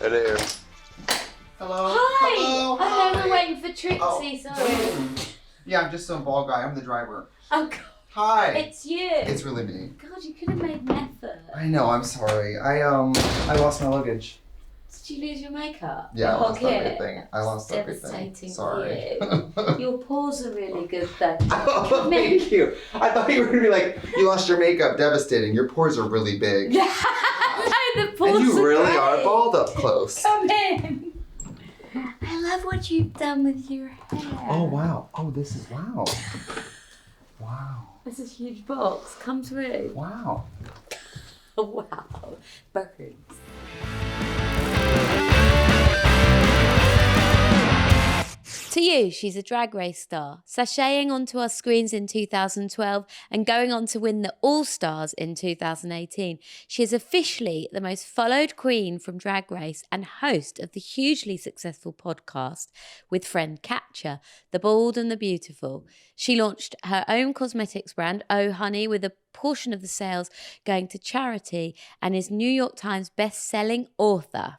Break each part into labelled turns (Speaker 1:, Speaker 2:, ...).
Speaker 1: It is.
Speaker 2: Hello.
Speaker 3: Hi.
Speaker 2: Hello.
Speaker 3: I know
Speaker 2: Hi.
Speaker 3: we're waiting for Trixie. Sorry.
Speaker 2: Yeah, I'm just some bald guy. I'm the driver.
Speaker 3: Oh God.
Speaker 2: Hi.
Speaker 3: It's you.
Speaker 2: It's really me.
Speaker 3: God, you could have made an effort.
Speaker 2: I know. I'm sorry. I lost my luggage.
Speaker 3: Did you lose your makeup?
Speaker 2: Yeah,
Speaker 3: Your
Speaker 2: I lost
Speaker 3: whole kit?
Speaker 2: everything. I lost
Speaker 3: Devastating
Speaker 2: everything. Sorry.
Speaker 3: for you. Your paws are really good though.
Speaker 2: Oh,
Speaker 3: Come
Speaker 2: thank you. I thought you were gonna be like, you lost your makeup. Devastating. Your pores are really big.
Speaker 3: No, the paws
Speaker 2: And you
Speaker 3: are
Speaker 2: really
Speaker 3: great.
Speaker 2: are bald up close.
Speaker 3: Come in. I love what you've done with your hair.
Speaker 2: Oh wow. Oh, this is wow. Wow.
Speaker 3: This is a huge box. Come through.
Speaker 2: Wow.
Speaker 3: Oh, wow. Birds. To you, she's a drag race star, sashaying onto our screens in 2012 and going on to win the All-Stars in 2018. She is officially the most followed queen from Drag Race and host of the hugely successful podcast with friend Catcher, The Bald and the Beautiful. She launched her own cosmetics brand, Oh Honey, with a portion of the sales going to charity, and is New York Times best-selling author.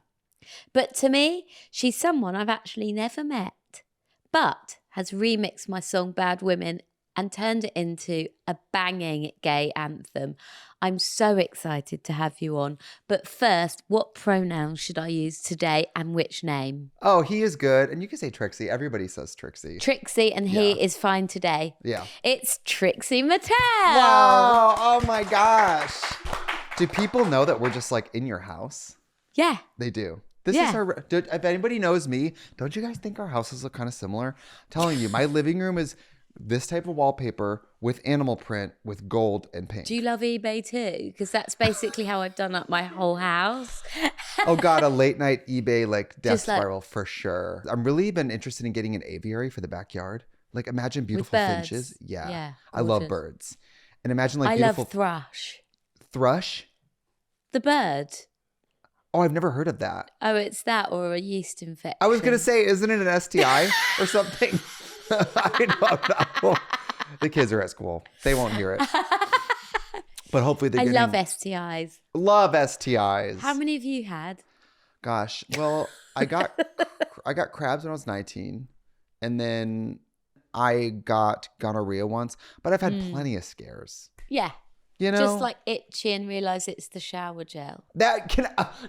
Speaker 3: But to me, she's someone I've actually never met, but has remixed my song Bad Women and turned it into a banging gay anthem. I'm so excited to have you on. But first, what pronouns should I use today and which name?
Speaker 2: Oh, he is good. And you can say Trixie. Everybody says Trixie.
Speaker 3: Trixie, and he is fine today.
Speaker 2: Yeah.
Speaker 3: It's Trixie Mattel.
Speaker 2: Wow. Oh my gosh. Do people know that we're just like in your house?
Speaker 3: Yeah.
Speaker 2: They do. This is our, if anybody knows me, don't you guys think our houses look kind of similar? I'm telling you, my living room is this type of wallpaper with animal print with gold and pink.
Speaker 3: Do you love eBay too? Because that's basically how I've done up my whole house.
Speaker 2: Oh God, a late night eBay like death
Speaker 3: Just like-
Speaker 2: spiral for sure. I'm really been interested in getting an aviary for the backyard. Like imagine beautiful
Speaker 3: birds.
Speaker 2: finches. Yeah.
Speaker 3: Yeah,
Speaker 2: I love
Speaker 3: gorgeous.
Speaker 2: birds. And imagine like
Speaker 3: I
Speaker 2: beautiful
Speaker 3: love thrush.
Speaker 2: thrush.
Speaker 3: The bird.
Speaker 2: Oh, I've never heard of that.
Speaker 3: Oh, it's that or a yeast infection.
Speaker 2: I was going to say, isn't it an STI or something? I don't know. The kids are at school. They won't hear it. But hopefully they're
Speaker 3: I
Speaker 2: getting...
Speaker 3: love STIs.
Speaker 2: Love STIs.
Speaker 3: How many have you had?
Speaker 2: Gosh. Well, I got crabs when I was 19. And then I got gonorrhea once. But I've had plenty of scares.
Speaker 3: Yeah.
Speaker 2: You know?
Speaker 3: Just like itchy and realize it's the shower gel.
Speaker 2: That can...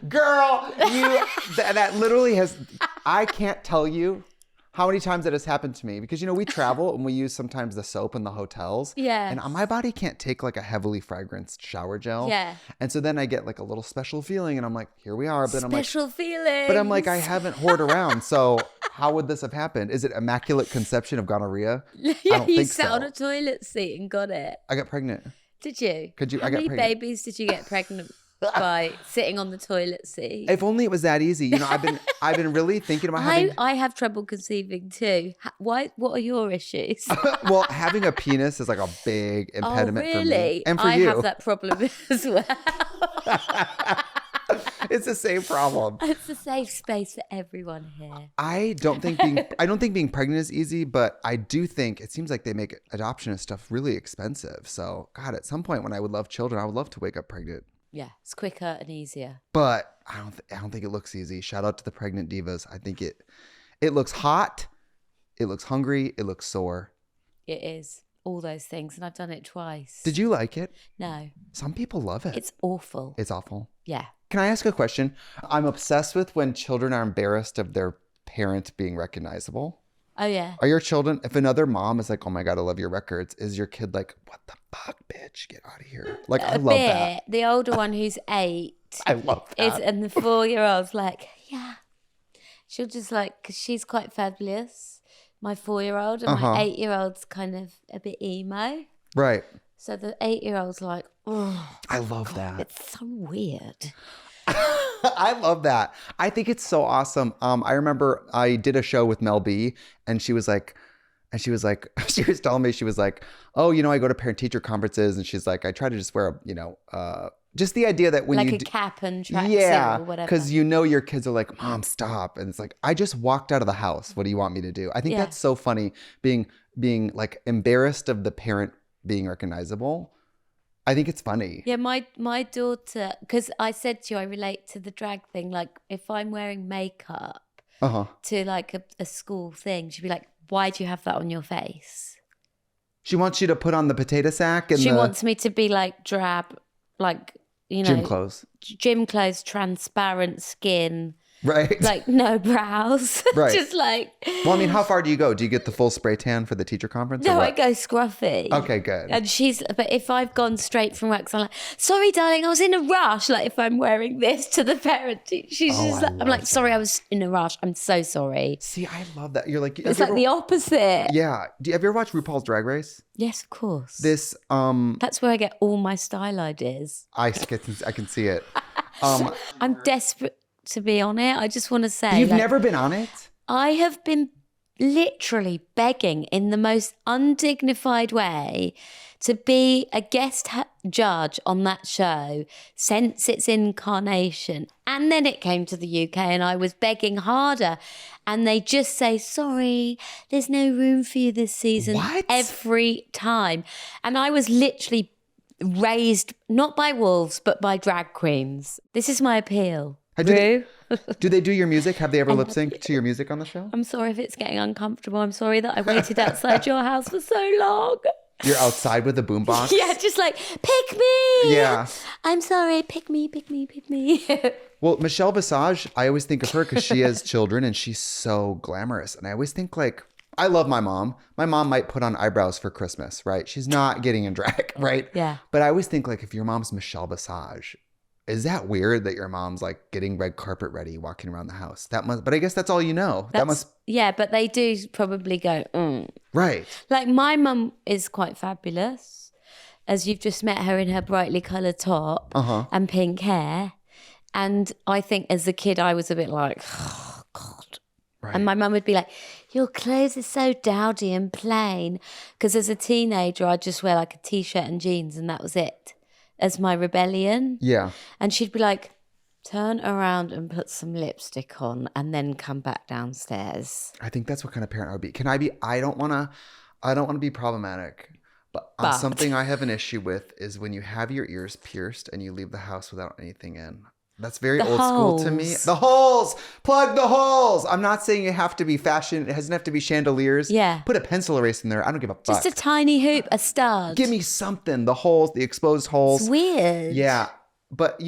Speaker 2: girl, you... that literally has... I can't tell you how many times that has happened to me, because, you know, we travel and we use sometimes the soap in the hotels.
Speaker 3: Yeah.
Speaker 2: And my body can't take like a heavily fragranced shower gel.
Speaker 3: Yeah.
Speaker 2: And so then I get like a little special feeling and I'm like, here we are. But
Speaker 3: Special feelings.
Speaker 2: But I'm like, I haven't whored around. So how would this have happened? Is it immaculate conception of gonorrhea?
Speaker 3: Yeah,
Speaker 2: I don't
Speaker 3: you
Speaker 2: think
Speaker 3: sat
Speaker 2: so.
Speaker 3: on a toilet seat and got it.
Speaker 2: I got pregnant.
Speaker 3: Did you?
Speaker 2: Could you-
Speaker 3: How
Speaker 2: I got
Speaker 3: many
Speaker 2: pregnant.
Speaker 3: babies did you get pregnant by sitting on the toilet seat?
Speaker 2: If only it was that easy. You know, I've been really thinking about having...
Speaker 3: I have trouble conceiving too. Why? What are your issues?
Speaker 2: Well, having a penis is like a big impediment
Speaker 3: oh,
Speaker 2: for
Speaker 3: really?
Speaker 2: me. And for
Speaker 3: I
Speaker 2: you.
Speaker 3: have that problem as well.
Speaker 2: It's the same problem.
Speaker 3: It's a safe space for everyone here.
Speaker 2: I don't think being pregnant is easy, but I do think it seems like they make adoption and stuff really expensive. So, God, at some point when I would love children, I would love to wake up pregnant.
Speaker 3: Yeah, it's quicker and easier.
Speaker 2: But I don't think it looks easy. Shout out to the pregnant divas. I think it looks hot, it looks hungry, it looks sore.
Speaker 3: It is all those things, and I've done it twice.
Speaker 2: Did you like it?
Speaker 3: No,
Speaker 2: Some people love it.
Speaker 3: it's awful.
Speaker 2: It's awful.
Speaker 3: Yeah.
Speaker 2: Can I ask a question? I'm obsessed with when children are embarrassed of their parent being recognizable.
Speaker 3: Oh yeah.
Speaker 2: Are your children, if another mom is like, oh my God, I love your records, is your kid like, what the fuck, bitch, get out of here? Like, I love that.
Speaker 3: The older one who's 8
Speaker 2: I love that.
Speaker 3: and the 4-year-old's like, yeah. She'll just like, because she's quite fabulous, my 4-year-old, and my 8-year-old's kind of a bit emo.
Speaker 2: Right.
Speaker 3: So the 8-year-old's like, oh,
Speaker 2: I love that.
Speaker 3: it's so weird.
Speaker 2: I love that. I think it's so awesome. I remember I did a show with Mel B, and she was telling me, she was like, oh, you know, I go to parent teacher conferences, and she's like, I try to just wear just the idea that when
Speaker 3: like
Speaker 2: you
Speaker 3: a cap and tracksuit or whatever.
Speaker 2: because you know your kids are like, Mom, stop, and it's like, I just walked out of the house. What do you want me to do? I think that's so funny, being like embarrassed of the parent being recognizable. I think it's funny.
Speaker 3: Yeah, my daughter, because I said to you, I relate to the drag thing. Like, if I'm wearing makeup to like a school thing, she'd be like, "Why do you have that on your face?"
Speaker 2: She wants you to put on the potato sack and
Speaker 3: she wants me to be like drab, like, you know, gym clothes, transparent skin.
Speaker 2: Right.
Speaker 3: Like no brows.
Speaker 2: Right.
Speaker 3: Just like.
Speaker 2: Well, I mean, how far do you go? Do you get the full spray tan for the teacher conference?
Speaker 3: No, I go scruffy.
Speaker 2: Okay, good.
Speaker 3: And but if I've gone straight from work, so I'm like, sorry, darling, I was in a rush. Like if I'm wearing this to the parent, she's just like, I'm like, sorry, I was in a rush. I'm so sorry.
Speaker 2: See, I love that. You're like,
Speaker 3: it's like the opposite.
Speaker 2: Yeah. Have you ever watched RuPaul's Drag Race?
Speaker 3: Yes, of course.
Speaker 2: That's
Speaker 3: where I get all my style ideas.
Speaker 2: I can see it.
Speaker 3: I'm desperate to be on it. I just want to say,
Speaker 2: you've never been on it?
Speaker 3: I have been literally begging in the most undignified way to be a guest judge on that show since its incarnation. And then it came to the UK and I was begging harder. And they just say, sorry, there's no room for you this season.
Speaker 2: What?
Speaker 3: Every time. And I was literally raised not by wolves, but by drag queens. This is my appeal.
Speaker 2: Do they do your music? Have they ever lip synced to your music on the show?
Speaker 3: I'm sorry if it's getting uncomfortable. I'm sorry that I waited outside your house for so long.
Speaker 2: You're outside with a boombox?
Speaker 3: Yeah, just like, pick me.
Speaker 2: Yeah.
Speaker 3: I'm sorry, pick me, pick me, pick me.
Speaker 2: Well, Michelle Visage, I always think of her because she has children and she's so glamorous. And I always think like, I love my mom. My mom might put on eyebrows for Christmas, right? She's not getting in drag, right?
Speaker 3: Yeah.
Speaker 2: But I always think like, if your mom's Michelle Visage, is that weird that your mom's like getting red carpet ready, walking around the house? But I guess that's all you know.
Speaker 3: Yeah, but they do probably go,
Speaker 2: Right.
Speaker 3: Like my mum is quite fabulous, as you've just met her in her brightly coloured top and pink hair. And I think as a kid, I was a bit like, oh, God. Right. And my mum would be like, your clothes are so dowdy and plain. Because as a teenager, I'd just wear like a T-shirt and jeans and that was it. As my rebellion.
Speaker 2: Yeah. And
Speaker 3: she'd be like, turn around and put some lipstick on and then come back downstairs.
Speaker 2: I think that's what kind of parent I would be. I don't want to be problematic, but something I have an issue with is when you have your ears pierced and you leave the house without anything in. That's very old school to me. The holes! Plug the holes! I'm not saying you have to be fashion. It doesn't have to be chandeliers.
Speaker 3: Yeah.
Speaker 2: Put a pencil erase in there. I don't give a fuck.
Speaker 3: Just a tiny hoop, a stud.
Speaker 2: Give me something. The holes, the exposed holes.
Speaker 3: It's weird.
Speaker 2: Yeah. But,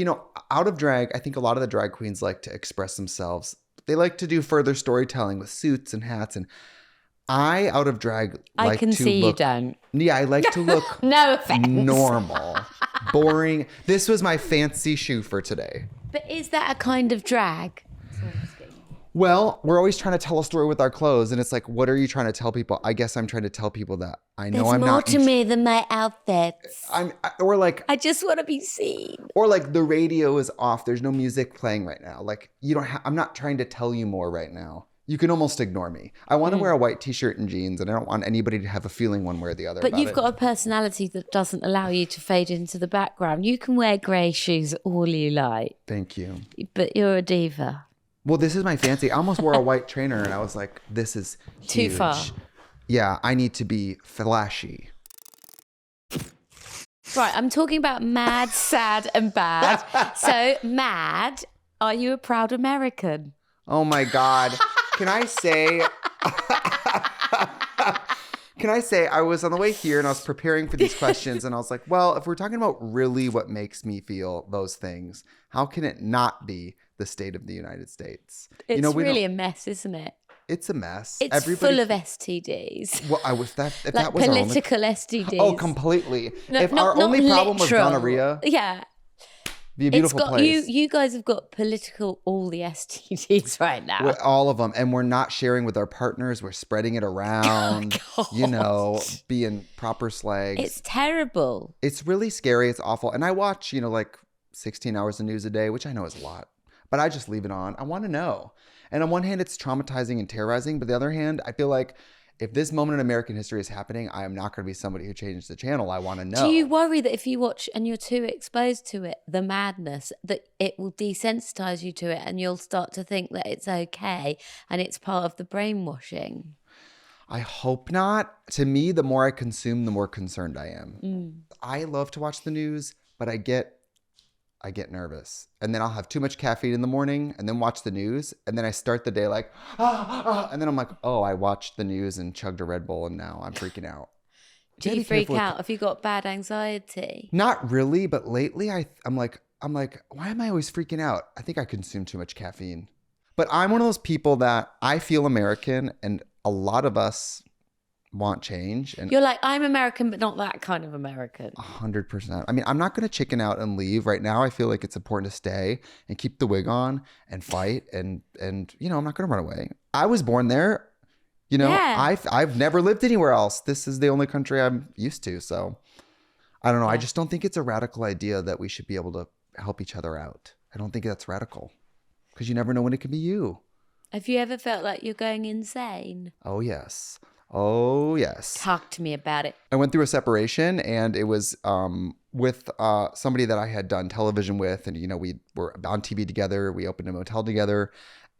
Speaker 2: out of drag, I think a lot of the drag queens like to express themselves. They like to do further storytelling with suits and hats. And I, out of drag,
Speaker 3: I can see you don't.
Speaker 2: Yeah, I like to look
Speaker 3: no offense.
Speaker 2: Normal. Boring. This was my fancy shoe for today.
Speaker 3: But is that a kind of drag?
Speaker 2: Well, we're always trying to tell a story with our clothes, and it's like, what are you trying to tell people? I guess I'm trying to tell people that I know I'm not.
Speaker 3: There's more to me than my outfits.
Speaker 2: I
Speaker 3: just want to be seen.
Speaker 2: Or like the radio is off. There's no music playing right now. Like I'm not trying to tell you more right now. You can almost ignore me. I want to wear a white T-shirt and jeans, and I don't want anybody to have a feeling one way or the other.
Speaker 3: But you've got a personality that doesn't allow you to fade into the background. You can wear grey shoes all you like.
Speaker 2: Thank you.
Speaker 3: But you're a diva.
Speaker 2: Well, this is my fancy. I almost wore a white trainer, and I was like, this is huge.
Speaker 3: Too far.
Speaker 2: Yeah, I need to be flashy.
Speaker 3: Right, I'm talking about mad, sad, and bad. So, mad, are you a proud American?
Speaker 2: Oh my God. Can I say I was on the way here and I was preparing for these questions and I was like, well, if we're talking about really what makes me feel those things, how can it not be the state of the United States?
Speaker 3: It's really a mess, isn't it?
Speaker 2: It's a mess.
Speaker 3: It's full of STDs.
Speaker 2: Well, if that
Speaker 3: like
Speaker 2: was
Speaker 3: political STDs.
Speaker 2: Oh, completely. If our only problem was gonorrhea.
Speaker 3: Yeah.
Speaker 2: Be a beautiful place.
Speaker 3: You guys have got all the STDs right now.
Speaker 2: All of them. And we're not sharing with our partners. We're spreading it around, being proper slags.
Speaker 3: It's terrible.
Speaker 2: It's really scary. It's awful. And I watch, like 16 hours of news a day, which I know is a lot, but I just leave it on. I want to know. And on one hand, it's traumatizing and terrorizing. But the other hand, I feel like if this moment in American history is happening, I am not going to be somebody who changes the channel. I want to know.
Speaker 3: Do you worry that if you watch and you're too exposed to it, the madness, that it will desensitize you to it and you'll start to think that it's okay and it's part of the brainwashing?
Speaker 2: I hope not. To me, the more I consume, the more concerned I am. I love to watch the news, but I get nervous. And then I'll have too much caffeine in the morning and then watch the news. And then I start the day like, and then I'm like, oh, I watched the news and chugged a Red Bull and now I'm freaking out.
Speaker 3: Do you freak out? Have you got bad anxiety?
Speaker 2: Not really, but lately I'm like, why am I always freaking out? I think I consume too much caffeine. But I'm one of those people that I feel American, and a lot of us want change. And
Speaker 3: you're like, I'm American, but not that kind of American.
Speaker 2: 100%. I mean, I'm not going to chicken out and leave right now. I feel like it's important to stay and keep the wig on and fight. And you know, I'm not going to run away. I was born there. You know, yeah. I've never lived anywhere else. This is the only country I'm used to. So I don't know. Yeah. I just don't think it's a radical idea that we should be able to help each other out. I don't think that's radical, because you never know when it could be you.
Speaker 3: Have you ever felt like you're going insane?
Speaker 2: Oh, yes. Oh, yes.
Speaker 3: Talk to me about it.
Speaker 2: I went through a separation, and it was with somebody that I had done television with. And, you know, we were on TV together. We opened a motel together.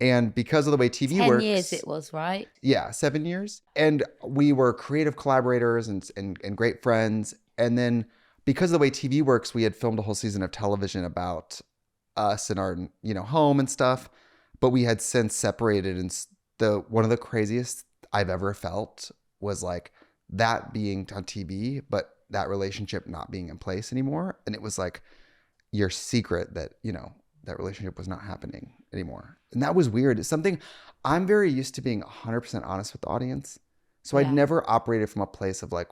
Speaker 2: And because of the way TV
Speaker 3: 10
Speaker 2: works.
Speaker 3: 10 years it was, right?
Speaker 2: Yeah, 7 years. And we were creative collaborators and great friends. And then because of the way TV works, we had filmed a whole season of television about us and our, you know, home and stuff. But we had since separated. And one of the craziest I've ever felt was like that being on TV, but that relationship not being in place anymore. And it was like your secret that, you know, that relationship was not happening anymore. And that was weird. It's something I'm very used to being 100% honest with the audience. So I'd never operated from a place of like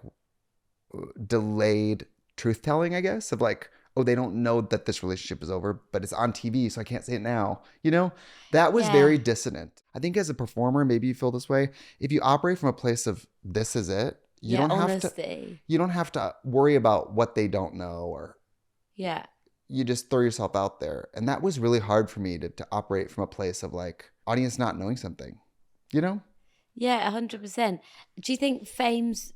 Speaker 2: delayed truth telling, I guess, of like, oh, they don't know that this relationship is over, but it's on TV, so I can't say it now. You know, that was very dissonant. I think as a performer, maybe you feel this way. If you operate from a place of this is it, you don't have to worry about what they don't know, or you just throw yourself out there. And that was really hard for me to operate from a place of like audience not knowing something, you know?
Speaker 3: Yeah, 100%. Do you think fame's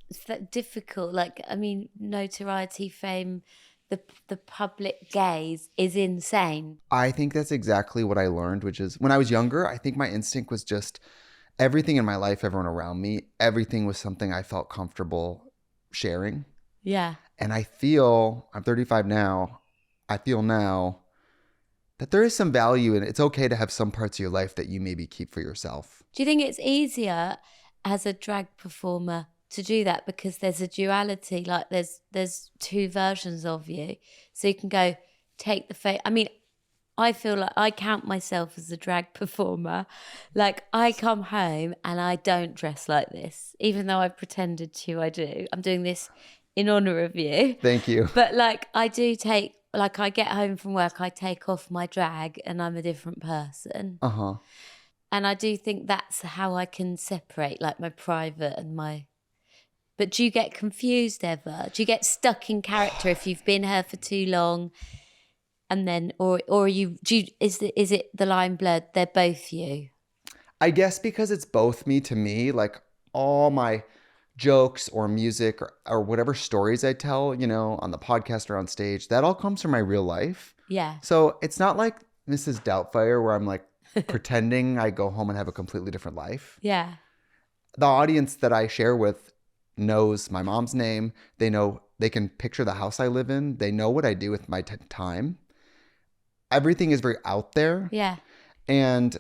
Speaker 3: difficult? Like, I mean, notoriety, fame, the public gaze is insane.
Speaker 2: I think that's exactly what I learned, which is when I was younger, I think my instinct was just everything in my life, everyone around me, everything was something I felt comfortable sharing.
Speaker 3: Yeah.
Speaker 2: And I feel, I'm 35 now, I feel now that there is some value in it. It's okay to have some parts of your life that you maybe keep for yourself.
Speaker 3: Do you think it's easier as a drag performer to do that because there's a duality, like there's two versions of you, so you can go take the face? I mean, I feel like I count myself as a drag performer. Like I come home and I don't dress like this, even though I've pretended to. I do. I'm doing this in honor of you.
Speaker 2: Thank you.
Speaker 3: But like I do take, like I get home from work, I take off my drag and I'm a different person.
Speaker 2: Uh-huh.
Speaker 3: And I do think that's how I can separate like my private and my... But do you get confused ever? Do you get stuck in character if you've been here for too long? And then, is it the line blurred? They're both you.
Speaker 2: I guess because it's both me to me, like all my jokes or music or whatever stories I tell, you know, on the podcast or on stage, that all comes from my real life.
Speaker 3: Yeah.
Speaker 2: So it's not like Mrs. Doubtfire where I'm like pretending I go home and have a completely different life.
Speaker 3: Yeah.
Speaker 2: The audience that I share with knows my mom's name. They know, they can picture the house I live in. They know what I do with my time. Everything is very out there.
Speaker 3: Yeah.
Speaker 2: And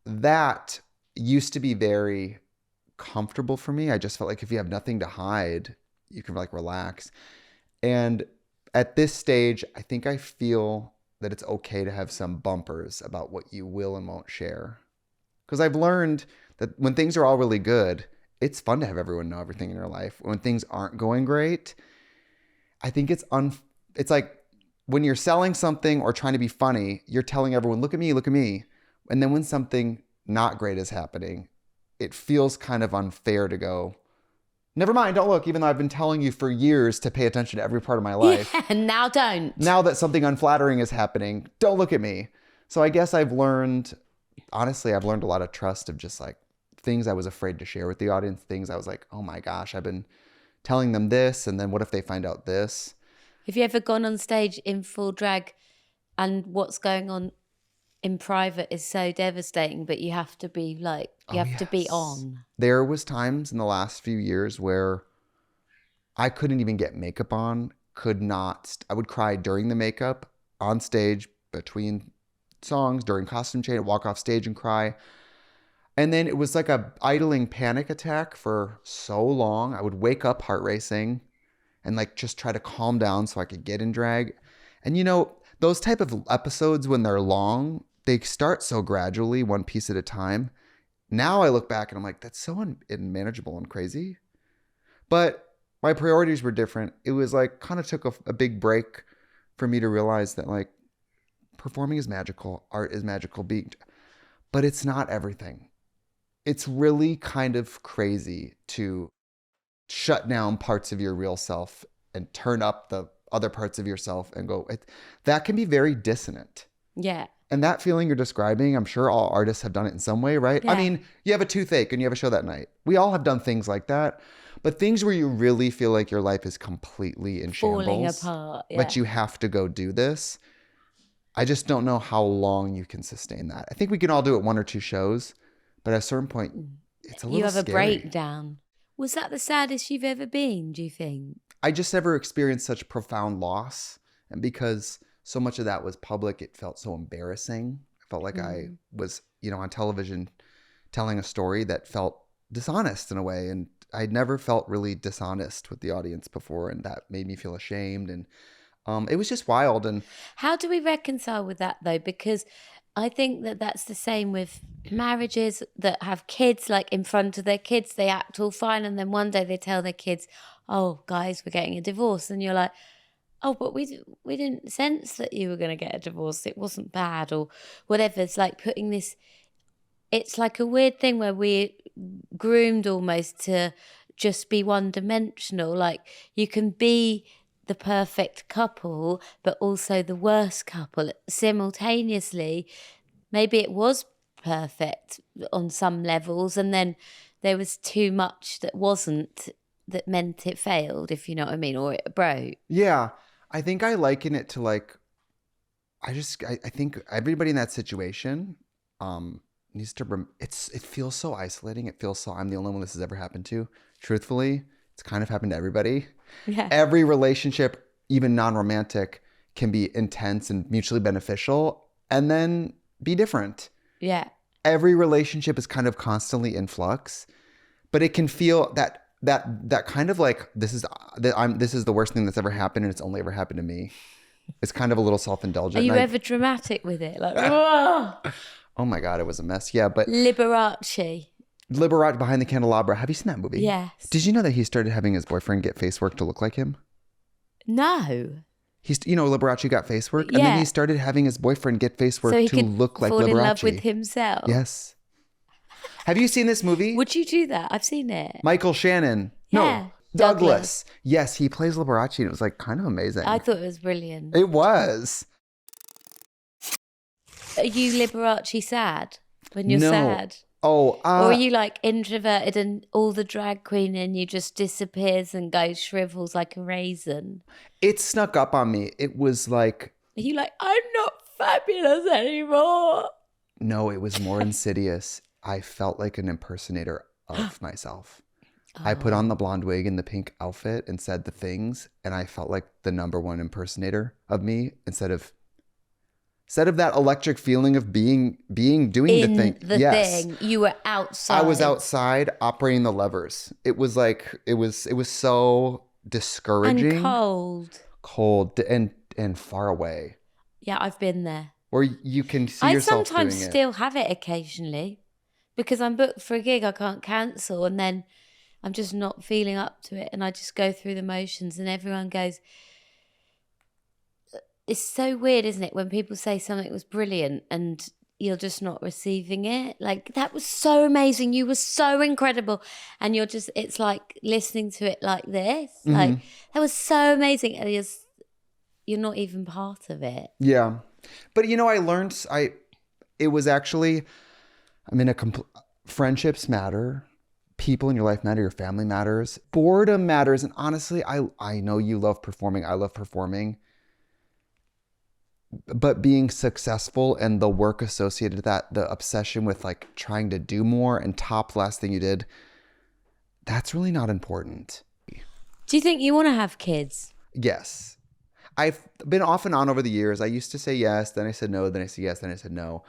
Speaker 2: that used to be very comfortable for me. I just felt like if you have nothing to hide, you can like relax. And at this stage, I think I feel that it's okay to have some bumpers about what you will and won't share. Because I've learned that when things are all really good, it's fun to have everyone know everything in your life. When things aren't going great, I think it's like when you're selling something or trying to be funny, you're telling everyone, look at me, look at me. And then when something not great is happening, it feels kind of unfair to go, never mind, don't look, even though I've been telling you for years to pay attention to every part of my life.
Speaker 3: Yeah, now don't.
Speaker 2: Now that something unflattering is happening, don't look at me. So I guess I've learned a lot of trust of just like things I was afraid to share with the audience, things I was like, oh my gosh, I've been telling them this, and then what if they find out this?
Speaker 3: Have you ever gone on stage in full drag and what's going on in private is so devastating, but you have to be like, you have to be on.
Speaker 2: There was times in the last few years where I couldn't even get makeup on, I would cry during the makeup, on stage, between songs, during costume change, walk off stage and cry. And then it was like a idling panic attack for so long. I would wake up heart racing and like just try to calm down so I could get in drag. And you know, those type of episodes when they're long, they start so gradually, one piece at a time. Now I look back and I'm like, that's so unmanageable and crazy. But my priorities were different. It was like kind of took a big break for me to realize that like performing is magical, art is magical, but it's not everything. It's really kind of crazy to shut down parts of your real self and turn up the other parts of yourself and go, that can be very dissonant.
Speaker 3: Yeah.
Speaker 2: And that feeling you're describing, I'm sure all artists have done it in some way, right?
Speaker 3: Yeah.
Speaker 2: I mean, you have a toothache and you have a show that night. We all have done things like that. But things where you really feel like your life is completely in shambles.
Speaker 3: Falling apart. Yeah.
Speaker 2: But you have to go do this. I just don't know how long you can sustain that. I think we can all do it 1 or 2 shows. But at a certain point, it's a little
Speaker 3: You have
Speaker 2: scary.
Speaker 3: a breakdown. Was that the saddest you've ever been, do you think?
Speaker 2: I just never experienced such profound loss. And because so much of that was public, it felt so embarrassing. I felt like I was, on television telling a story that felt dishonest in a way. And I'd never felt really dishonest with the audience before. And that made me feel ashamed. And it was just wild. And
Speaker 3: how do we reconcile with that, though? Because I think that that's the same with marriages that have kids, like in front of their kids, they act all fine. And then one day they tell their kids, oh, guys, we're getting a divorce. And you're like, oh, but we didn't sense that you were going to get a divorce. It wasn't bad or whatever. It's like putting this, it's like a weird thing where we're groomed almost to just be one-dimensional. Like you can be the perfect couple, but also the worst couple simultaneously. Maybe it was perfect on some levels, and then there was too much that wasn't, that meant it failed, if you know what I mean, or it broke.
Speaker 2: Yeah, I think I liken it to like, I think everybody in that situation needs to, it feels so isolating. It feels so, I'm the only one this has ever happened to. Truthfully, it's kind of happened to everybody.
Speaker 3: Yeah.
Speaker 2: Every relationship, even non-romantic, can be intense and mutually beneficial and then be different.
Speaker 3: Yeah.
Speaker 2: Every relationship is kind of constantly in flux, but it can feel that kind of like, this is the worst thing that's ever happened and it's only ever happened to me. It's kind of a little self-indulgent.
Speaker 3: Are you ever dramatic with it? Like, whoa.
Speaker 2: Oh my God, it was a mess. Yeah, but
Speaker 3: Liberace
Speaker 2: Behind the Candelabra. Have you seen that movie?
Speaker 3: Yes.
Speaker 2: Did you know that he started having his boyfriend get face work to look like him?
Speaker 3: No.
Speaker 2: Liberace got face work, and
Speaker 3: Yeah.
Speaker 2: then he started having his boyfriend get face work
Speaker 3: So he
Speaker 2: to
Speaker 3: could
Speaker 2: look like
Speaker 3: fall
Speaker 2: Liberace.
Speaker 3: in love with himself.
Speaker 2: Yes. Have you seen this movie?
Speaker 3: Would you do that? I've seen it.
Speaker 2: Michael Shannon.
Speaker 3: Yeah.
Speaker 2: No, Douglas. Yes, he plays Liberace, and it was like kind of amazing.
Speaker 3: I thought it was brilliant.
Speaker 2: It was.
Speaker 3: Are you Liberace sad when you're
Speaker 2: No.
Speaker 3: sad?
Speaker 2: Oh,
Speaker 3: Or are you like introverted and all the drag queen in you just disappears and goes shrivels like a raisin?
Speaker 2: it snuck up on me. It was like,
Speaker 3: Are you like, I'm not fabulous anymore?
Speaker 2: no, it was more insidious. I felt like an impersonator of myself. I put on the blonde wig and the pink outfit and said the things, and I felt like the number one impersonator of me instead of that electric feeling of doing the thing. Yes.
Speaker 3: thing. You were outside.
Speaker 2: I was outside operating the levers. It was like it was so discouraging.
Speaker 3: And
Speaker 2: Cold and far away.
Speaker 3: Yeah, I've been there.
Speaker 2: Where you can see
Speaker 3: I
Speaker 2: yourself
Speaker 3: sometimes
Speaker 2: doing it.
Speaker 3: still have it occasionally because I'm booked for a gig I can't cancel, and then I'm just not feeling up to it, and I just go through the motions, and everyone goes, it's so weird, isn't it, when people say something was brilliant and you're just not receiving it. Like, that was so amazing. You were so incredible. And you're just, it's like listening to it like this.
Speaker 2: Mm-hmm.
Speaker 3: Like, that was so amazing. And you're not even part of it.
Speaker 2: Yeah. But, I learned, it was actually, friendships matter. People in your life matter. Your family matters. Boredom matters. And honestly, I know you love performing. I love performing. but being successful and the work associated with that, the obsession with like trying to do more and top the last thing you did, that's really not important.
Speaker 3: Do you think you want to have kids?
Speaker 2: Yes. I've been off and on over the years. I used to say yes, then I said no, then I said yes, then I said no.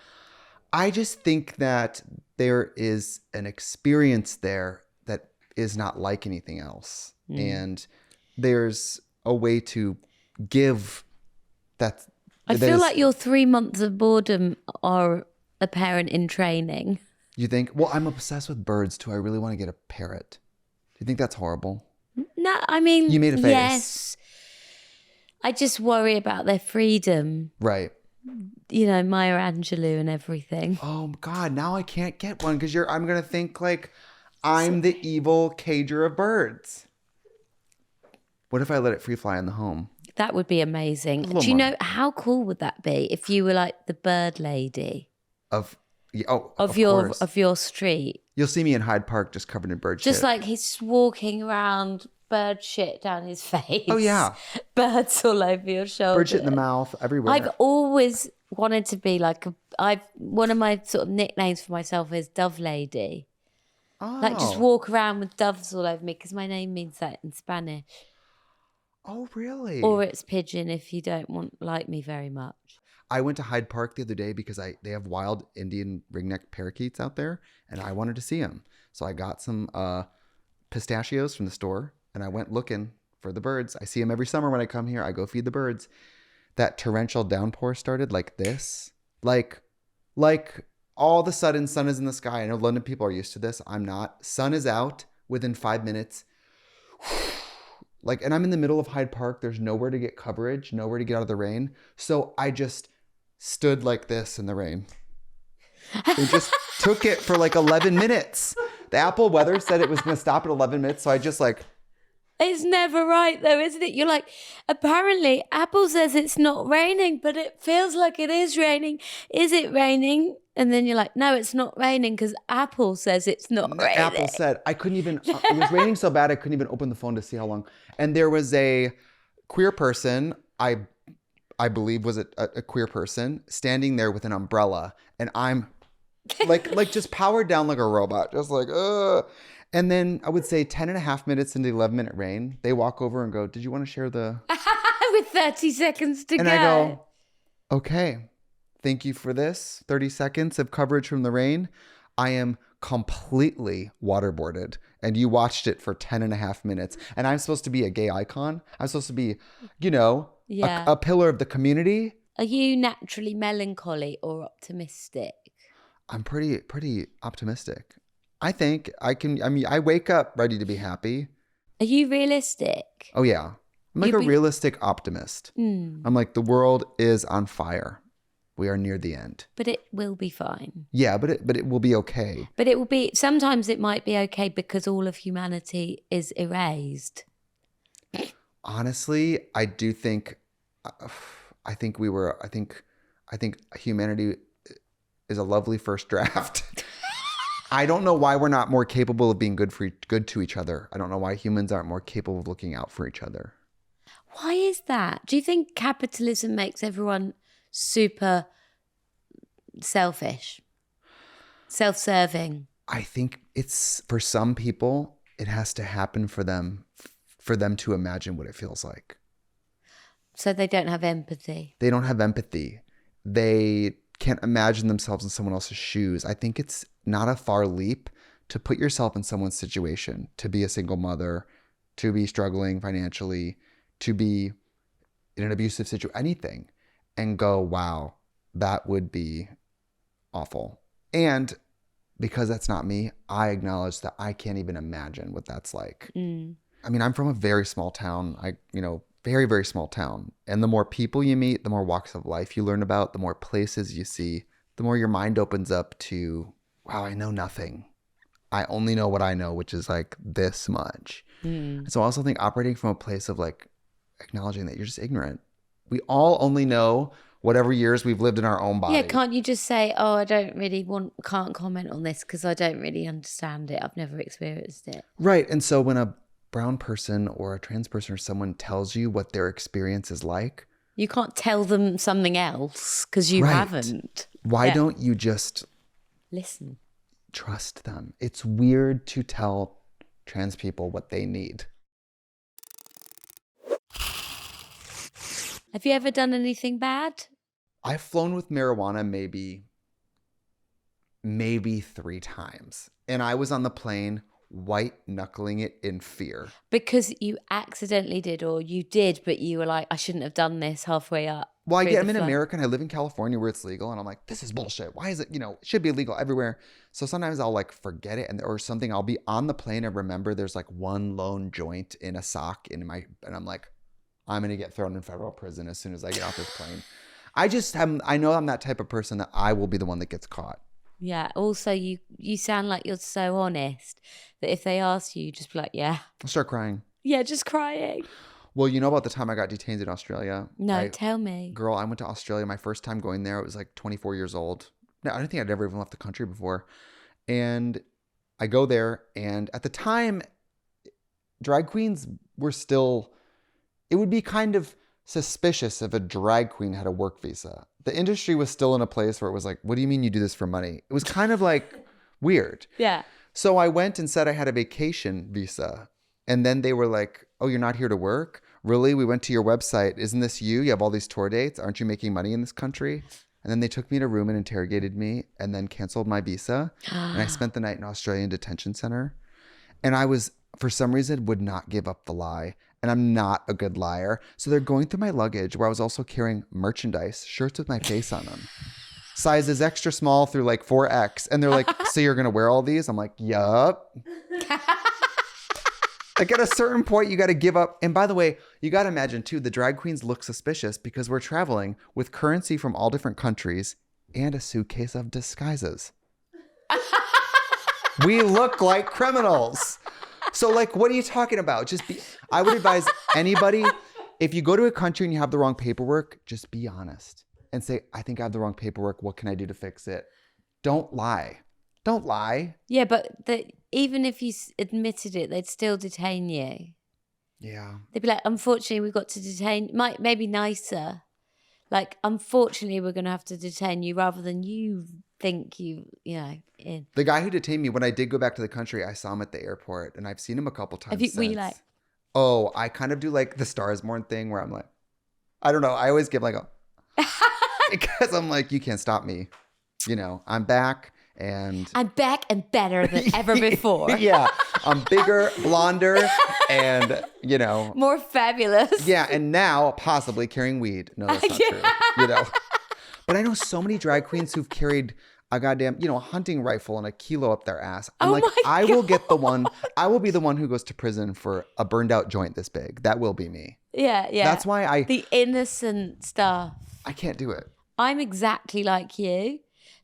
Speaker 2: I just think that there is an experience there that is not like anything else. And there's a way to give that.
Speaker 3: I feel like your 3 months of boredom are a parent in training.
Speaker 2: You think, well, I'm obsessed with birds too. I really want to get a parrot. Do you think that's horrible?
Speaker 3: No, I mean,
Speaker 2: you made a face.
Speaker 3: Yes. I just worry about their freedom.
Speaker 2: Right.
Speaker 3: You know, Maya Angelou and everything.
Speaker 2: Oh God, now I can't get one because I'm gonna think like I'm the evil cager of birds. What if I let it free fly in the home?
Speaker 3: That would be amazing. Do you know how cool would that be if you were like the bird lady
Speaker 2: of
Speaker 3: your street?
Speaker 2: You'll see me in Hyde Park just covered in bird shit.
Speaker 3: Just like he's walking around, bird shit down his face.
Speaker 2: Oh yeah,
Speaker 3: birds all over your shoulder.
Speaker 2: Bird shit in the mouth everywhere.
Speaker 3: I've always wanted to be like one of my sort of nicknames for myself is Dove Lady.
Speaker 2: Oh.
Speaker 3: Like just walk around with doves all over me because my name means that in Spanish.
Speaker 2: Oh, really?
Speaker 3: Or it's pigeon if you don't like me very much.
Speaker 2: I went to Hyde Park the other day because they have wild Indian ringneck parakeets out there, and I wanted to see them. So I got some pistachios from the store, and I went looking for the birds. I see them every summer when I come here. I go feed the birds. That torrential downpour started like this. Like all of a sudden, sun is in the sky. I know London people are used to this. I'm not. Sun is out within 5 minutes. And I'm in the middle of Hyde Park. There's nowhere to get coverage, nowhere to get out of the rain. So I just stood like this in the rain. It just took it for like 11 minutes. The Apple weather said it was going to stop at 11 minutes. So I just like...
Speaker 3: It's never right though, isn't it? You're like, apparently Apple says it's not raining, but it feels like it is raining. Is it raining? And then you're like, no, it's not raining because Apple says it's not raining.
Speaker 2: Apple said, I couldn't even, it was raining so bad I couldn't even open the phone to see how long. And there was a queer person, I believe was a queer person, standing there with an umbrella. And I'm like just powered down like a robot, just like, ugh. And then I would say 10 and a half minutes into the 11-minute rain, they walk over and go, did you want to share the...
Speaker 3: With 30 seconds to go.
Speaker 2: And I go, okay, thank you for this. 30 seconds of coverage from the rain. I am completely waterboarded. And you watched it for 10 and a half minutes. And I'm supposed to be a gay icon. I'm supposed to be, a pillar of the community.
Speaker 3: Are you naturally melancholy or optimistic?
Speaker 2: I'm pretty optimistic. I think I wake up ready to be happy.
Speaker 3: Are you realistic?
Speaker 2: Oh, yeah. I'm like a realistic optimist. I'm like, the world is on fire. We are near the end.
Speaker 3: But it will be fine.
Speaker 2: Yeah, but it will be okay.
Speaker 3: But it will be, sometimes it might be okay because all of humanity is erased.
Speaker 2: Honestly, I do think, I think humanity is a lovely first draft. I don't know why we're not more capable of being good to each other. I don't know why humans aren't more capable of looking out for each other.
Speaker 3: Why is that? Do you think capitalism makes everyone super selfish, self-serving?
Speaker 2: I think it's, for some people, it has to happen for them to imagine what it feels like.
Speaker 3: So they don't have empathy.
Speaker 2: They don't have empathy. They can't imagine themselves in someone else's shoes. I think it's not a far leap to put yourself in someone's situation, to be a single mother, to be struggling financially, to be in an abusive situation, anything, and go, wow, that would be awful. And because that's not me, I acknowledge that I can't even imagine what that's like. I mean, I'm from a very small town. Very, very small town. And the more people you meet, the more walks of life you learn about, the more places you see, the more your mind opens up to, wow, I know nothing. I only know what I know, which is like this much. So I also think operating from a place of like acknowledging that you're just ignorant. We all only know whatever years we've lived in our own body.
Speaker 3: Yeah, can't you just say, oh, I can't comment on this because I don't really understand it. I've never experienced it.
Speaker 2: Right. And so when a brown person or a trans person or someone tells you what their experience is like,
Speaker 3: You can't tell them something else because you haven't.
Speaker 2: Why don't you just
Speaker 3: listen?
Speaker 2: Trust them. It's weird to tell trans people what they need.
Speaker 3: Have you ever done anything bad?
Speaker 2: I've flown with marijuana maybe 3 times. And I was on the plane white knuckling it in fear.
Speaker 3: Because you accidentally did, or you did, but you were like, I shouldn't have done this halfway up.
Speaker 2: Well, I'm in America and I live in California where it's legal. And I'm like, this is bullshit. Why is it, it should be illegal everywhere. So sometimes I'll like forget it or something. I'll be on the plane and remember there's like one lone joint in a sock and I'm like, I'm going to get thrown in federal prison as soon as I get off this plane. I know I'm that type of person that I will be the one that gets caught.
Speaker 3: Yeah. Also, you sound like you're so honest that if they ask you, just be like, yeah.
Speaker 2: I'll start crying.
Speaker 3: Yeah, just crying.
Speaker 2: Well, you know about the time I got detained in Australia?
Speaker 3: No, tell me.
Speaker 2: Girl, I went to Australia. My first time going there, it was like 24 years old. No, I don't think I'd ever even left the country before. And I go there, and at the time, drag queens were still, it would be kind of suspicious if a drag queen had a work visa. The industry was still in a place where it was like, what do you mean you do this for money? It was kind of like weird.
Speaker 3: Yeah.
Speaker 2: So I went and said I had a vacation visa. And then they were like, oh, you're not here to work? Really? We went to your website. Isn't this you? You have all these tour dates. Aren't you making money in this country? And then they took me in a room and interrogated me and then canceled my visa. And I spent the night in an Australian detention center. And I was, for some reason, would not give up the lie. And I'm not a good liar. So they're going through my luggage where I was also carrying merchandise, shirts with my face on them. Sizes extra small through like 4X. And they're like, so you're going to wear all these? I'm like, yup. Like at a certain point, you got to give up. And by the way, you got to imagine too, the drag queens look suspicious because we're traveling with currency from all different countries and a suitcase of disguises. We look like criminals. So like, what are you talking about? I would advise anybody, if you go to a country and you have the wrong paperwork, just be honest and say, I think I have the wrong paperwork. What can I do to fix it? Don't lie. Don't lie.
Speaker 3: Yeah, but even if you admitted it, they'd still detain you.
Speaker 2: Yeah.
Speaker 3: They'd be like, unfortunately, we've got to detain, maybe nicer. Like, unfortunately, we're going to have to detain you rather than you think in.
Speaker 2: The guy who detained me, when I did go back to the country, I saw him at the airport and I've seen him a couple times since.
Speaker 3: Were you like?
Speaker 2: Oh, I kind of do like the Star is Born thing where I'm like, I don't know. I always give like because I'm like, you can't stop me. I'm back. And
Speaker 3: I'm back and better than ever before.
Speaker 2: Yeah. I'm bigger, blonder, and,
Speaker 3: more fabulous.
Speaker 2: Yeah. And now possibly carrying weed. No, that's not true. But I know so many drag queens who've carried a goddamn, a hunting rifle and a kilo up their ass. I'm like, I will be the one who goes to prison for a burned out joint this big. That will be me.
Speaker 3: Yeah. Yeah.
Speaker 2: That's why
Speaker 3: the innocent stuff.
Speaker 2: I can't do it.
Speaker 3: I'm exactly like you.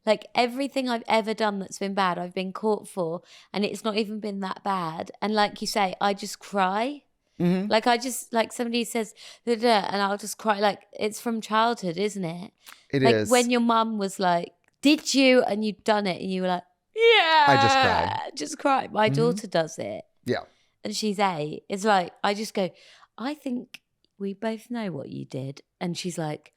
Speaker 3: Like everything I've ever done that's been bad, I've been caught for, and it's not even been that bad. And like you say, I just cry. Mm-hmm. Like like somebody says, and I'll just cry. Like it's from childhood, isn't it?
Speaker 2: It
Speaker 3: like
Speaker 2: is.
Speaker 3: When your mum was like, did you? And you'd done it and you were like, yeah.
Speaker 2: I just cried.
Speaker 3: Just cry. My daughter does it.
Speaker 2: Yeah.
Speaker 3: And she's 8. It's like, I just go, I think we both know what you did. And she's like,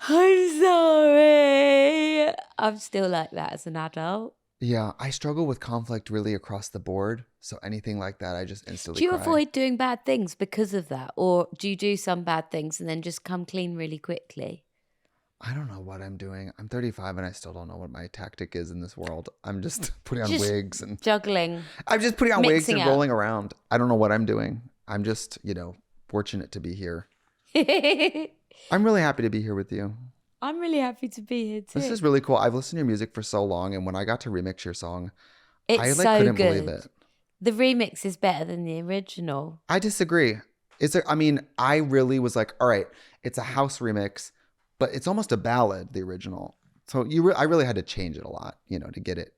Speaker 3: I'm sorry. I'm still like that as an adult.
Speaker 2: Yeah, I struggle with conflict really across the board. So anything like that, I just instantly
Speaker 3: Do you
Speaker 2: cry.
Speaker 3: avoid doing bad things because of that? Or do you do some bad things and then just come clean really quickly?
Speaker 2: I don't know what I'm doing. I'm 35 and I still don't know what my tactic is in this world. I'm just putting on wigs and
Speaker 3: juggling.
Speaker 2: I'm just putting on wigs and rolling around. I don't know what I'm doing. I'm just, fortunate to be here. I'm really happy to be here with you.
Speaker 3: I'm really happy to be here too.
Speaker 2: This is really cool. I've listened to your music for so long, and when I got to remix your song,
Speaker 3: I couldn't believe it. The remix is better than the original.
Speaker 2: I disagree. I really was like, all right, it's a house remix, but it's almost a ballad, the original. So I really had to change it a lot, to get it.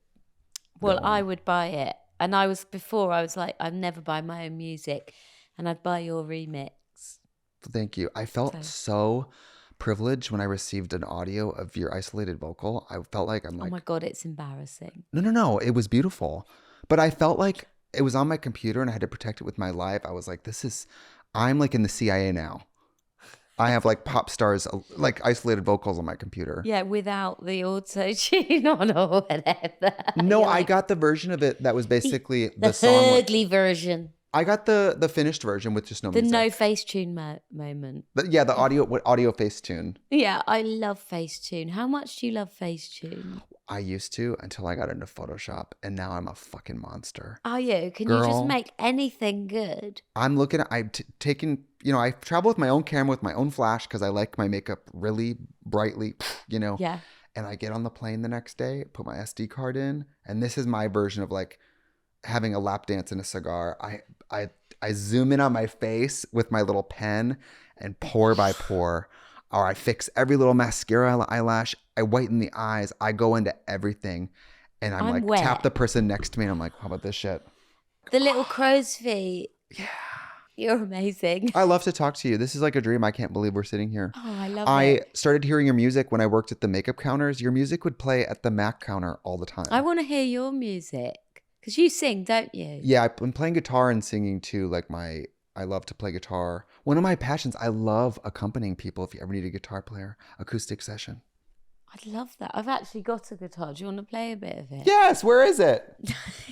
Speaker 3: Well, I would buy it. And I was like, I'd never buy my own music, and I'd buy your remix.
Speaker 2: Thank you. I felt so privileged when I received an audio of your isolated vocal. I felt like oh
Speaker 3: my God, it's embarrassing.
Speaker 2: No. It was beautiful. But I felt like it was on my computer and I had to protect it with my life. I was like, I'm like in the CIA now. I have like pop stars, like isolated vocals on my computer.
Speaker 3: Yeah, without the auto-tune on or whatever.
Speaker 2: No,
Speaker 3: You're
Speaker 2: I
Speaker 3: like,
Speaker 2: got the version of it that was basically
Speaker 3: the
Speaker 2: the song.
Speaker 3: Hurdley version.
Speaker 2: I got the finished version with just no
Speaker 3: The
Speaker 2: music.
Speaker 3: no face tune moment.
Speaker 2: But yeah, the audio face tune.
Speaker 3: Yeah, I love face tune. How much do you love face tune?
Speaker 2: I used to until I got into Photoshop, and now I'm a fucking monster.
Speaker 3: Are you? Can you
Speaker 2: Girl,
Speaker 3: just make anything good?
Speaker 2: I'm looking at, taken, I travel with my own camera with my own flash because I like my makeup really brightly,
Speaker 3: Yeah.
Speaker 2: And I get on the plane the next day, put my SD card in, and this is my version of like having a lap dance and a cigar. I zoom in on my face with my little pen and pore by pore. Or I fix every little mascara eyelash. I whiten the eyes. I go into everything. And I'm like,
Speaker 3: wet.
Speaker 2: tap the person next to me. And I'm like, how about this shit?
Speaker 3: The little crow's feet.
Speaker 2: Yeah.
Speaker 3: You're amazing.
Speaker 2: I love to talk to you. This is like a dream. I can't believe we're sitting here.
Speaker 3: Oh, I love
Speaker 2: I
Speaker 3: it.
Speaker 2: started hearing your music when I worked at the makeup counters. Your music would play at the Mac counter all the time.
Speaker 3: I want to hear your music. Because you sing, don't you?
Speaker 2: Yeah, I've been playing guitar and singing too. I love to play guitar. One of my passions, I love accompanying people. If you ever need a guitar player, acoustic session.
Speaker 3: I'd love that. I've actually got a guitar. Do you want to play a bit of it?
Speaker 2: Yes, where is it?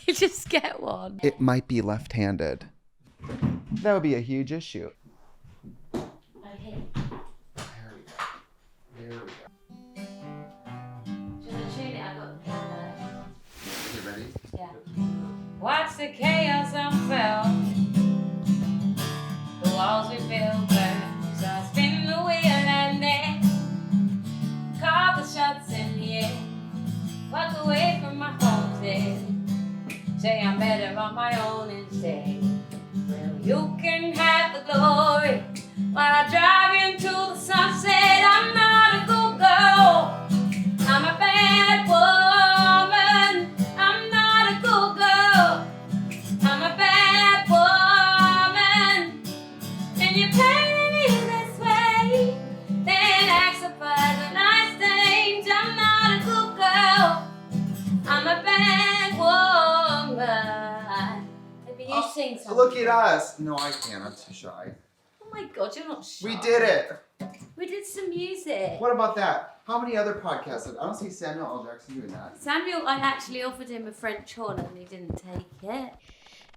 Speaker 3: Just get one.
Speaker 2: It might be left-handed. That would be a huge issue.
Speaker 3: Okay.
Speaker 2: There we go. There we go.
Speaker 3: Do you want to tune it? I've got the piano.
Speaker 2: You ready?
Speaker 3: Yeah. Watch the chaos unfurl. The walls we build burn. So I spin the wheel and then carve the shots in the air. Walk away from my homestead. Say I'm better on my own instead. Well, you can have the glory while I drive into the sunset. I'm not a good girl. I'm a bad woman. I'm not a good girl. I'm a bad woman. And you painted me this way. Then act surprised when I stained. I'm not a good girl. I'm a bad woman. Maybe you sing something.
Speaker 2: Look at us. No, I can't. I'm too shy.
Speaker 3: Oh my God, you're not shy.
Speaker 2: We did it.
Speaker 3: We did some music.
Speaker 2: What about that? How many other podcasts? I don't see Samuel L. Jackson doing that.
Speaker 3: Samuel, I actually offered him a French horn and he didn't take it.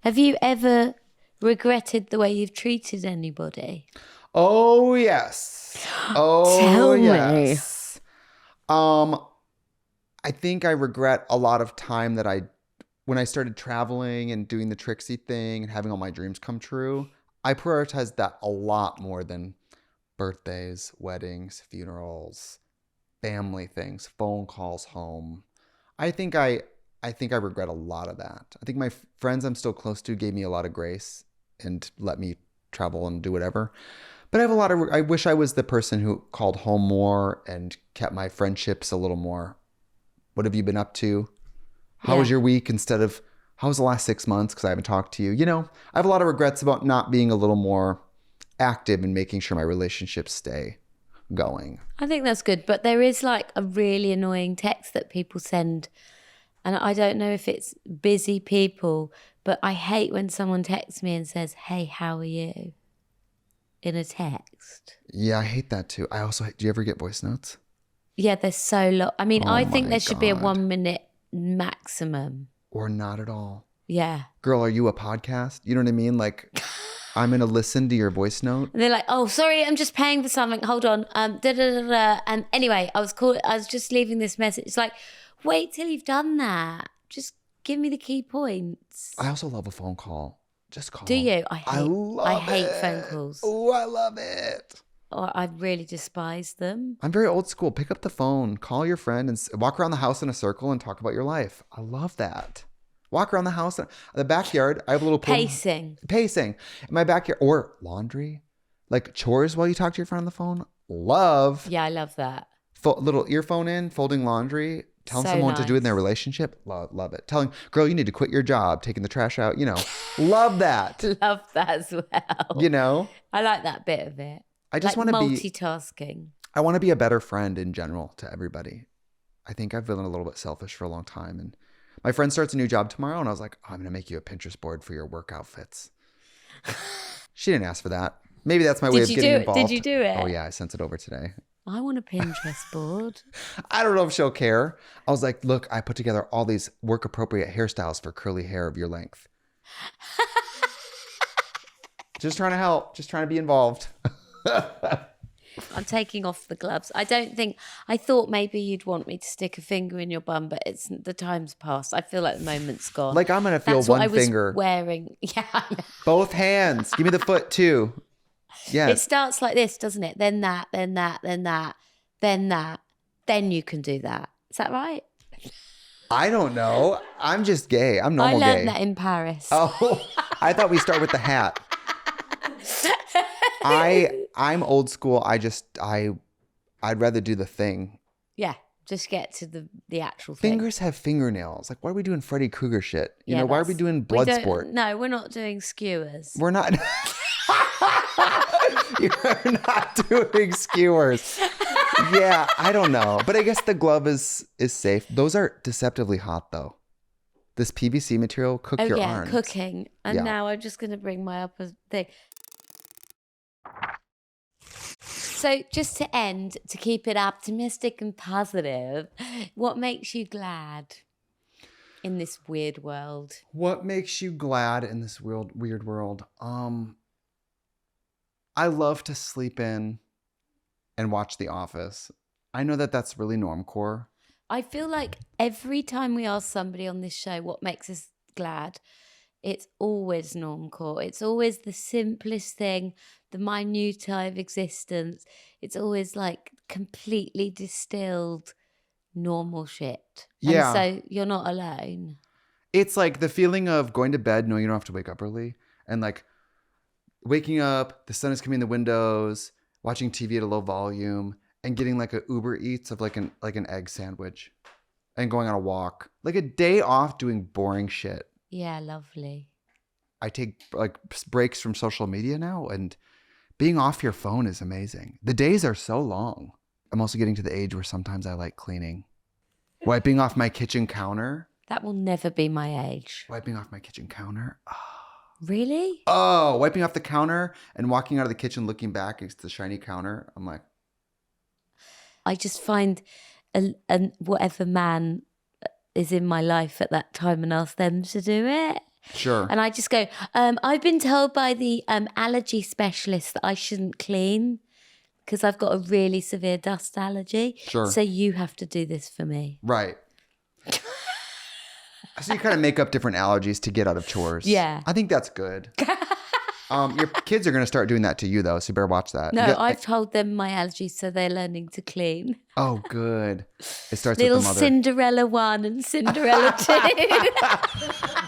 Speaker 3: Have you ever regretted the way you've treated anybody?
Speaker 2: Oh yes. Oh
Speaker 3: Tell me.
Speaker 2: yes. I think I regret a lot of time that when I started traveling and doing the Trixie thing and having all my dreams come true, I prioritized that a lot more than birthdays, weddings, funerals, family things, phone calls home. I think I regret a lot of that. I think my friends I'm still close to gave me a lot of grace and let me travel and do whatever. But I wish I was the person who called home more and kept my friendships a little more. What have you been up to? How was your week instead of how was the last 6 months? Because I haven't talked to you. I have a lot of regrets about not being a little more active and making sure my relationships stay going.
Speaker 3: I think that's good. But there is like a really annoying text that people send. And I don't know if it's busy people, but I hate when someone texts me and says, "Hey, how are you?" in a text.
Speaker 2: Yeah, I hate that too. Do you ever get voice notes?
Speaker 3: Yeah, they're so long. I mean, I think
Speaker 2: my
Speaker 3: there should be a
Speaker 2: God.
Speaker 3: 1 minute maximum.
Speaker 2: Or not at all.
Speaker 3: Yeah.
Speaker 2: Girl, are you a podcast? You know what I mean? Like, I'm going to listen to your voice note.
Speaker 3: And they're like, "Oh, sorry, I'm just paying for something. Hold on. And anyway, I was just leaving this message." It's like, wait till you've done that. Just give me the key points.
Speaker 2: I also love a phone call. Just call.
Speaker 3: Do you? I hate
Speaker 2: it.
Speaker 3: phone calls.
Speaker 2: Oh, I love it.
Speaker 3: Or I really despise them.
Speaker 2: I'm very old school. Pick up the phone, call your friend, and walk around the house in a circle and talk about your life. I love that. Walk around the house, the backyard. I have a little pool.
Speaker 3: Pacing.
Speaker 2: In my backyard, or laundry, like chores while you talk to your friend on the phone. Love.
Speaker 3: Yeah, I love that.
Speaker 2: Little earphone in, folding laundry, telling
Speaker 3: So
Speaker 2: someone to do it in their
Speaker 3: nice.
Speaker 2: relationship. Love it. Telling girl you need to quit your job, taking the trash out. Love that.
Speaker 3: Love that as well. I like that bit of it.
Speaker 2: I just
Speaker 3: like
Speaker 2: want to be.
Speaker 3: multitasking.
Speaker 2: I want to be a better friend in general to everybody. I think I've been a little bit selfish for a long time. And my friend starts a new job tomorrow and I was like, "Oh, I'm going to make you a Pinterest board for your work outfits." She didn't ask for that. Maybe that's my way of getting involved.
Speaker 3: Did you do it?
Speaker 2: Oh, yeah. I sent it over today.
Speaker 3: I want a Pinterest board.
Speaker 2: I don't know if she'll care. I was like, look, I put together all these work-appropriate hairstyles for curly hair of your length. Just trying to help. Just trying to be involved.
Speaker 3: I'm taking off the gloves. I thought maybe you'd want me to stick a finger in your bum, but the time's passed. I feel like the moment's gone.
Speaker 2: Like I'm going to feel
Speaker 3: That's
Speaker 2: one
Speaker 3: what I was
Speaker 2: finger.
Speaker 3: Wearing. Yeah. I know.
Speaker 2: Both hands. Give me the foot too. Yeah.
Speaker 3: It starts like this, doesn't it? Then that, then that, then that, then that. Then you can do that. Is that right?
Speaker 2: I don't know. I'm just gay. I'm normal gay.
Speaker 3: I learned that in Paris.
Speaker 2: Oh, I thought we start with the hat. I'm old school. I'd rather do the thing.
Speaker 3: Yeah, just get to the actual thing.
Speaker 2: Fingers have fingernails. Like, why are we doing Freddy Krueger shit? You know, why are we doing blood sport?
Speaker 3: No, we're not doing skewers.
Speaker 2: We're not. You're not doing skewers. Yeah, I don't know. But I guess the glove is safe. Those are deceptively hot, though. This PVC material, cook your arms.
Speaker 3: Cooking. And now I'm just going to bring my upper thing. So just to end, to keep it optimistic and positive, what makes you glad in this weird world?
Speaker 2: What makes you glad in this weird world? I love to sleep in and watch The Office. I know that that's really normcore.
Speaker 3: I feel like every time we ask somebody on this show what makes us glad, it's always normcore. It's always the simplest thing, the minutiae of existence. It's always like completely distilled normal shit.
Speaker 2: Yeah.
Speaker 3: And so you're not alone.
Speaker 2: It's like the feeling of going to bed, knowing you don't have to wake up early, and like waking up, the sun is coming in the windows, watching TV at a low volume, and getting like a Uber Eats of like an egg sandwich and going on a walk. Like a day off doing boring shit.
Speaker 3: Yeah, lovely.
Speaker 2: I take like breaks from social media now, and being off your phone is amazing. The days are so long. I'm also getting to the age where sometimes I like cleaning. Wiping off my kitchen counter.
Speaker 3: That will never be my age.
Speaker 2: Wiping off my kitchen counter. Oh.
Speaker 3: Really?
Speaker 2: Oh, wiping off the counter and walking out of the kitchen looking back against the shiny counter. I'm like.
Speaker 3: I just find whatever man is in my life at that time and ask them to do it.
Speaker 2: Sure.
Speaker 3: And I just go, I've been told by the allergy specialist that I shouldn't clean because I've got a really severe dust allergy.
Speaker 2: Sure.
Speaker 3: So you have to do this for me.
Speaker 2: Right. So you kind of make up different allergies to get out of chores.
Speaker 3: Yeah.
Speaker 2: I think that's good. Your kids are going to start doing that to you, though, so you better watch that.
Speaker 3: No, I've told them my allergies, so they're learning to clean.
Speaker 2: Oh, good. It starts
Speaker 3: Little
Speaker 2: with the mother.
Speaker 3: Cinderella 1 and Cinderella 2.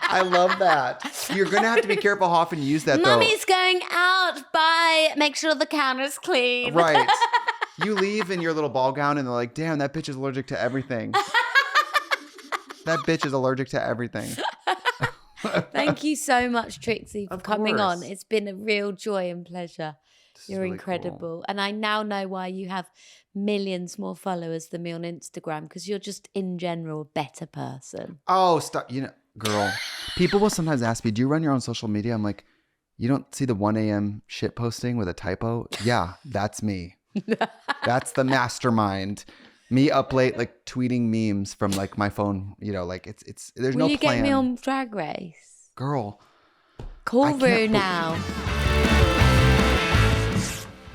Speaker 2: I love that. You're going to have to be careful how often you use that, though.
Speaker 3: Mummy's going out. Bye. Make sure the counter's clean.
Speaker 2: Right. You leave in your little ball gown, and they're like, damn, that bitch is allergic to everything. That bitch is allergic to everything.
Speaker 3: Thank you so much, Trixie, for coming on.
Speaker 2: course.
Speaker 3: It's been a real joy and pleasure. You're
Speaker 2: really
Speaker 3: incredible.
Speaker 2: cool.
Speaker 3: And I now know why you have millions more followers than me on Instagram, because you're just, in general, a better person.
Speaker 2: Oh, stop. You know, girl, people will sometimes ask me, do you run your own social media? I'm like, you don't see the 1 a.m. shit posting with a typo? Yeah, that's me. That's the mastermind. Me up late, like tweeting memes from like my phone, you know, like it's there's
Speaker 3: Will
Speaker 2: no
Speaker 3: you
Speaker 2: plan.
Speaker 3: get me on Drag Race?
Speaker 2: Girl.
Speaker 3: Call
Speaker 2: can't
Speaker 3: Rue
Speaker 2: put-
Speaker 3: now.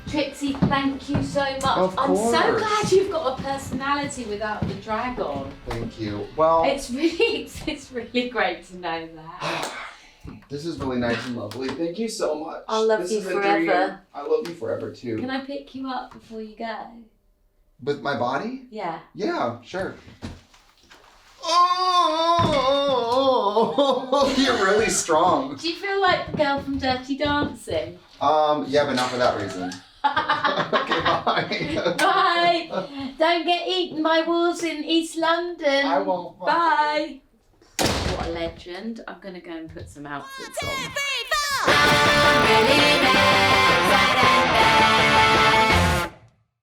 Speaker 3: Trixie, thank you so much.
Speaker 2: Of
Speaker 3: I'm so
Speaker 2: course.
Speaker 3: glad you've got a personality without the drag on.
Speaker 2: Thank you. Well,
Speaker 3: It's really great to know that.
Speaker 2: this is really nice and lovely. Thank you so much.
Speaker 3: I'll love
Speaker 2: This
Speaker 3: you
Speaker 2: is a
Speaker 3: forever.
Speaker 2: dream. I love you forever too.
Speaker 3: Can I pick you up before you go?
Speaker 2: With my body?
Speaker 3: Yeah.
Speaker 2: Yeah, sure. Oh, you're really strong.
Speaker 3: Do you feel like the girl from Dirty Dancing?
Speaker 2: Yeah, but not for that reason. Okay, bye.
Speaker 3: Bye. Don't get eaten by wolves in East London.
Speaker 2: I won't.
Speaker 3: Bye. What a legend. I'm going to go and put some outfits on.